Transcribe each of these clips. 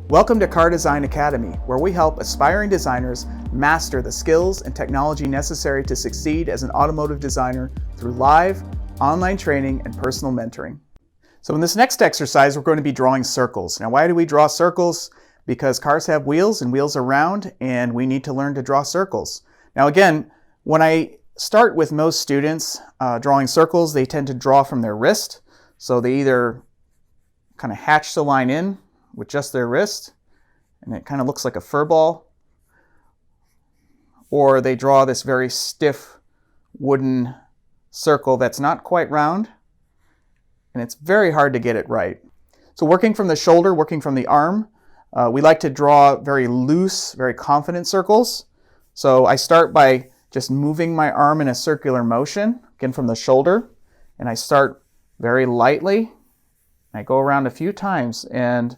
Welcome to Car Design Academy, where we help aspiring designers master the skills and technology necessary to succeed as an automotive designer through live, online training, and personal mentoring. So in this next exercise, we're going to be drawing circles. Now, why do we draw circles? Because cars have wheels and wheels are round, and we need to learn to draw circles. Now again, when I start with most students drawing circles, they tend to draw from their wrist. So they either kind of hatch the line in with just their wrist, and it kind of looks like a fur ball, or they draw this very stiff wooden circle that's not quite round, and it's very hard to get it right. So working from the shoulder, working from the arm, we like to draw very loose, very confident circles. So I start by just moving my arm in a circular motion, again from the shoulder, and I start very lightly. I go around a few times and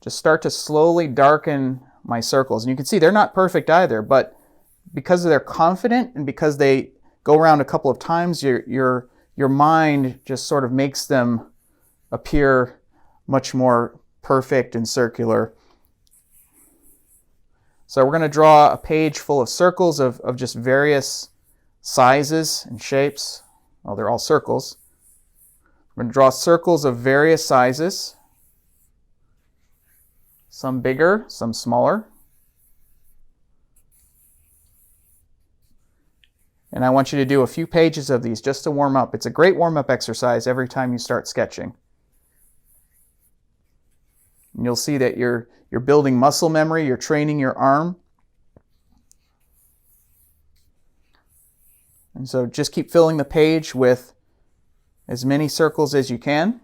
just start to slowly darken my circles. And you can see they're not perfect either, but because they're confident and because they go around a couple of times, your mind just sort of makes them appear much more perfect and circular. So we're going to draw a page full of circles of just various sizes and shapes. Well, they're all circles. We're going to draw circles of various sizes. Some bigger, some smaller. And I want you to do a few pages of these just to warm up. It's a great warm-up exercise every time you start sketching. And you'll see that you're building muscle memory, you're training your arm. And so just keep filling the page with as many circles as you can.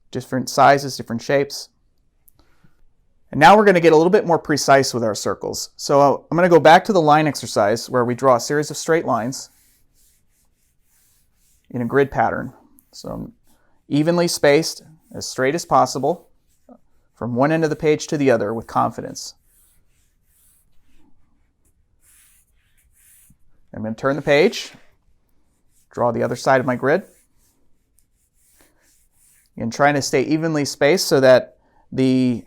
Different sizes, different shapes. And now we're going to get a little bit more precise with our circles. So I'm going to go back to the line exercise where we draw a series of straight lines in a grid pattern. So evenly spaced, as straight as possible, from one end of the page to the other with confidence. I'm going to turn the page, draw the other side of my grid. And trying to stay evenly spaced so that the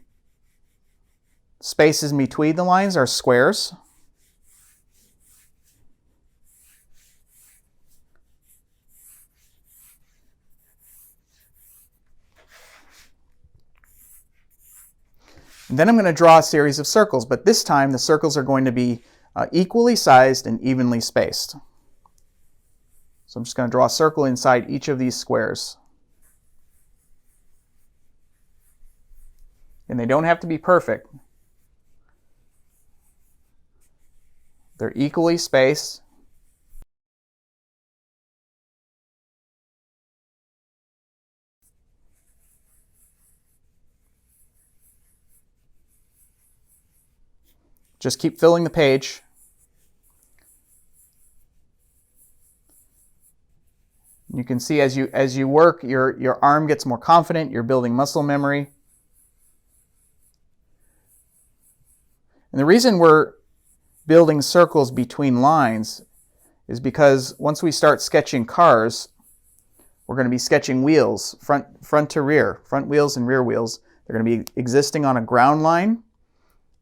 spaces between the lines are squares. And then I'm going to draw a series of circles, but this time the circles are going to be equally sized and evenly spaced. So I'm just going to draw a circle inside each of these squares. And they don't have to be perfect. They're equally spaced. Just keep filling the page. You can see as you work, your arm gets more confident, you're building muscle memory. And the reason we're building circles between lines is because once we start sketching cars, we're going to be sketching wheels, front to rear, front wheels and rear wheels. They're going to be existing on a ground line,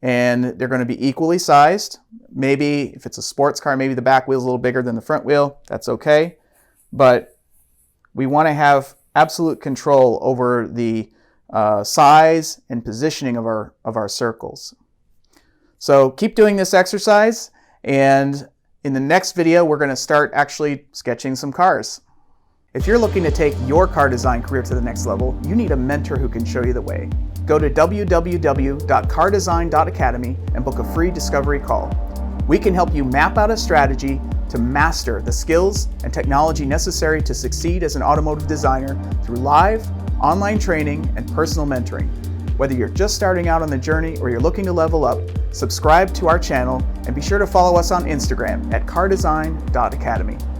and they're going to be equally sized. Maybe if it's a sports car, maybe the back wheel is a little bigger than the front wheel. That's okay. But we want to have absolute control over the size and positioning of our circles. So keep doing this exercise, and in the next video we're going to start actually sketching some cars. If you're looking to take your car design career to the next level, you need a mentor who can show you the way. Go to www.CARDESIGN.ACADEMY and book a free discovery call. We can help you map out a strategy to master the skills and technology necessary to succeed as an automotive designer through live, online training, and personal mentoring. Whether you're just starting out on the journey or you're looking to level up, subscribe to our channel and be sure to follow us on Instagram at CARDESIGN.ACADEMY.